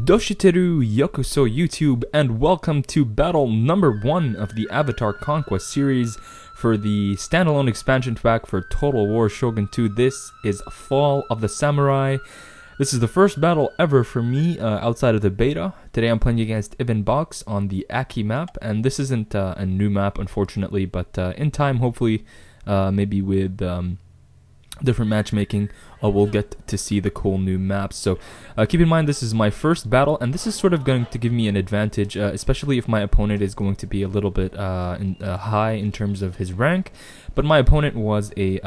Doshiteru Yokoso YouTube, and welcome to battle number 1 of the Avatar Conquest series for the standalone expansion pack for Total War Shogun 2. This is Fall of the Samurai. This is the first battle ever for me outside of the beta. Today I'm playing against Ibn Box on the Aki map, and this isn't a new map unfortunately, but in time, hopefully, maybe with different matchmaking, we'll get to see the cool new maps. So keep in mind, this is my first battle, and this is sort of going to give me an advantage, especially if my opponent is going to be a little bit high in terms of his rank. But my opponent was a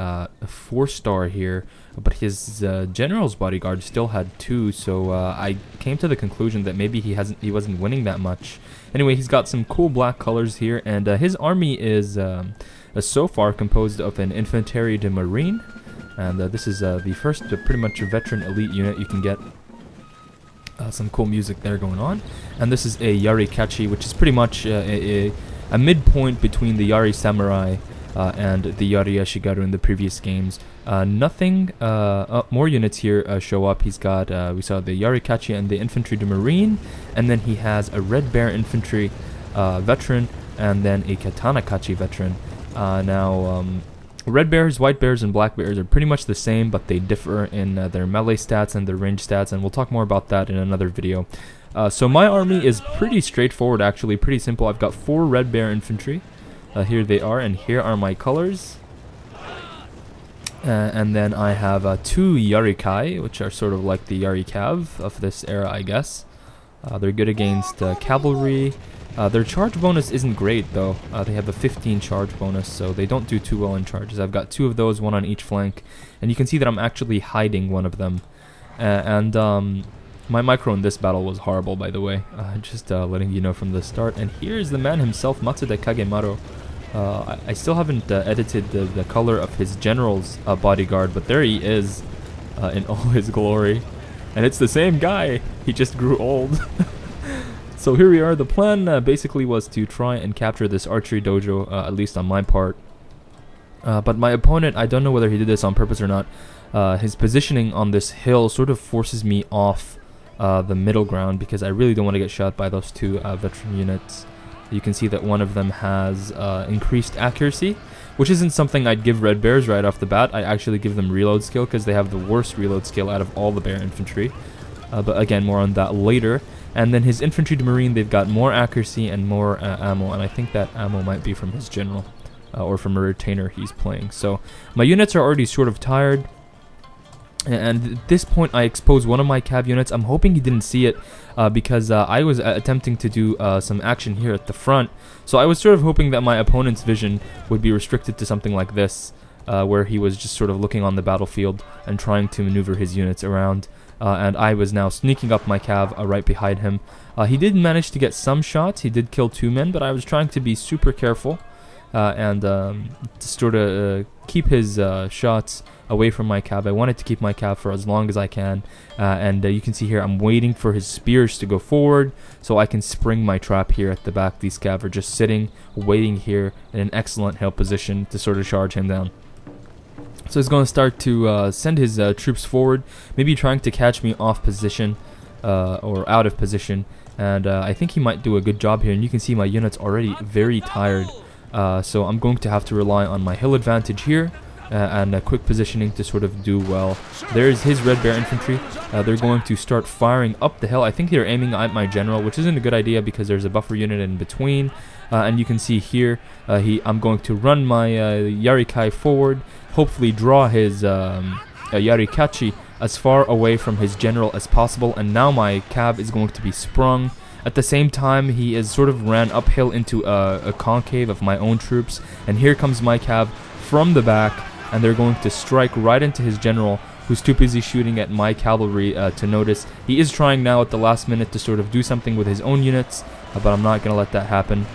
4-star here, but his general's bodyguard still had 2, so I came to the conclusion that maybe he wasn't winning that much. Anyway, he's got some cool black colors here, and his army is so far composed of an Infantry de Marine. And this is the first pretty much veteran elite unit you can get. Some cool music there going on. And this is a Yari Kachi, which is pretty much a midpoint between the Yari Samurai and the Yari Ashigaru in the previous games. Nothing, more units here show up. He's got, we saw the Yari Kachi and the Infantry de Marine, and then he has a Red Bear Infantry veteran, and then a Katana Kachi veteran. Red bears, white bears, and black bears are pretty much the same, but they differ in their melee stats and their range stats, and we'll talk more about that in another video. So my army is pretty straightforward, actually, pretty simple. I've got 4 red bear infantry. Here they are, and here are my colors. And then I have 2 Yarikai, which are sort of like the Yari Cav of this era, I guess. They're good against cavalry. Their charge bonus isn't great though. They have a 15 charge bonus, so they don't do too well in charges. I've got 2 of those, 1 on each flank, and you can see that I'm actually hiding one of them. My micro in this battle was horrible, by the way. Just letting you know from the start. And here's the man himself, Matsuda Kagemaro. I still haven't edited the color of his general's bodyguard, but there he is in all his glory. And it's the same guy, he just grew old. So here we are. The plan basically was to try and capture this archery dojo, at least on my part. But my opponent, I don't know whether he did this on purpose or not, his positioning on this hill sort of forces me off the middle ground, because I really don't want to get shot by those 2 veteran units. You can see that one of them has increased accuracy, which isn't something I'd give red bears right off the bat. I actually give them reload skill, because they have the worst reload skill out of all the bear infantry. But again, more on that later. And then his Infantry de Marine, they've got more accuracy and more ammo, and I think that ammo might be from his general, or from a retainer he's playing. So my units are already sort of tired, and at this point I expose one of my cav units. I'm hoping he didn't see it, because I was attempting to do some action here at the front, so I was sort of hoping that my opponent's vision would be restricted to something like this, where he was just sort of looking on the battlefield and trying to maneuver his units around. And I was now sneaking up my cav right behind him. He did manage to get some shots. He did kill 2 men, but I was trying to be super careful and to sort of keep his shots away from my cav. I wanted to keep my cav for as long as I can, and you can see here I'm waiting for his spears to go forward so I can spring my trap here at the back. These cav are just sitting, waiting here in an excellent hill position to sort of charge him down. So he's going to start to send his troops forward, maybe trying to catch me off position or out of position, and I think he might do a good job here. And you can see my unit's already very tired, so I'm going to have to rely on my hill advantage here and quick positioning to sort of do well. There's his Red Bear Infantry. They're going to start firing up the hill. I think they're aiming at my general, which isn't a good idea because there's a buffer unit in between. And you can see here, I'm going to run my Yarikai forward, hopefully draw his Yari Kachi as far away from his general as possible, and now my cav is going to be sprung. At the same time, he is sort of ran uphill into a concave of my own troops, and here comes my cav from the back, and they're going to strike right into his general, who's too busy shooting at my cavalry to notice. He is trying now at the last minute to sort of do something with his own units, but I'm not going to let that happen.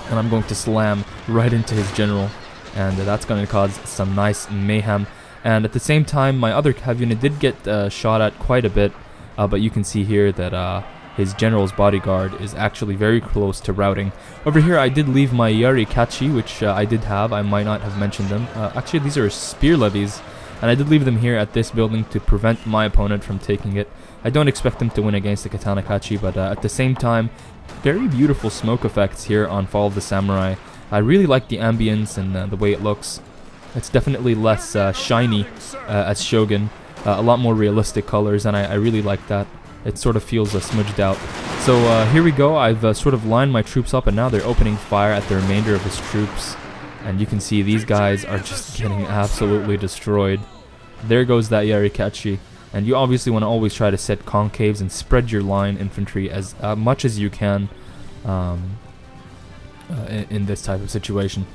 And I'm going to slam right into his general, and that's going to cause some nice mayhem. And at the same time, my other cav unit did get shot at quite a bit, but you can see here that his general's bodyguard is actually very close to routing. Over here I did leave my Yari Kachi, which I did have. I might not have mentioned them. Actually, these are spear levies. And I did leave them here at this building to prevent my opponent from taking it. I don't expect him to win against the Katana Kachi, but at the same time, very beautiful smoke effects here on Fall of the Samurai. I really like the ambience and the way it looks. It's definitely less shiny as Shogun, a lot more realistic colors, and I really like that. It sort of feels smudged out. So here we go. I've sort of lined my troops up, and now they're opening fire at the remainder of his troops. And you can see these guys are just getting absolutely destroyed. There goes that Yarikachi. And you obviously want to always try to set concaves and spread your line infantry as much as you can in this type of situation.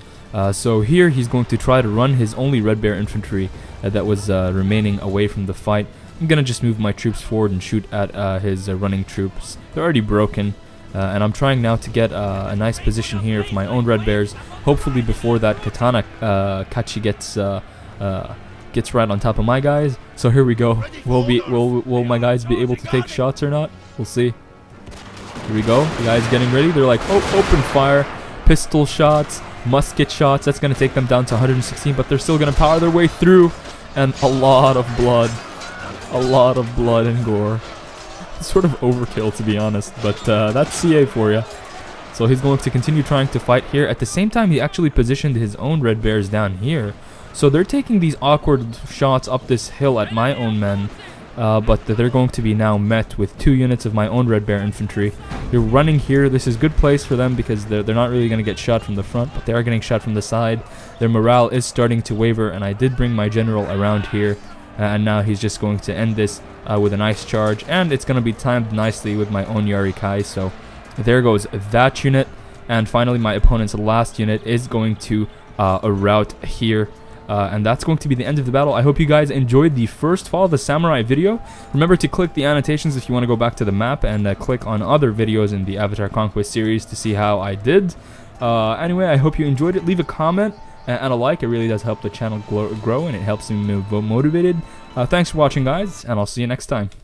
So here he's going to try to run his only Red Bear infantry that was remaining away from the fight. I'm going to just move my troops forward and shoot at his running troops. They're already broken. And I'm trying now to get a nice position here for my own Red Bears. Hopefully before that Katana Kachi gets right on top of my guys. So here we go. Will my guys be able to take shots or not? We'll see. Here we go. The guys getting ready. They're like, oh, open fire. Pistol shots, musket shots. That's going to take them down to 116, but they're still going to power their way through. And a lot of blood. A lot of blood and gore. Sort of overkill, to be honest, but that's CA for you. So he's going to continue trying to fight here. At the same time, he actually positioned his own Red Bears down here. So they're taking these awkward shots up this hill at my own men, but they're going to be now met with 2 units of my own Red Bear infantry. They're running here. This is a good place for them because they're not really going to get shot from the front, but they are getting shot from the side. Their morale is starting to waver, and I did bring my general around here, and now he's just going to end this with a nice charge, and it's going to be timed nicely with my own Yarikai. So there goes that unit, and finally my opponent's last unit is going to rout here. And that's going to be the end of the battle. I hope you guys enjoyed the first Fall of the Samurai video. Remember to click the annotations if you want to go back to the map, and click on other videos in the Avatar Conquest series to see how I did. Anyway, I hope you enjoyed it. Leave a comment and a like. It really does help the channel grow, and it helps me move motivated. Thanks for watching, guys, and I'll see you next time.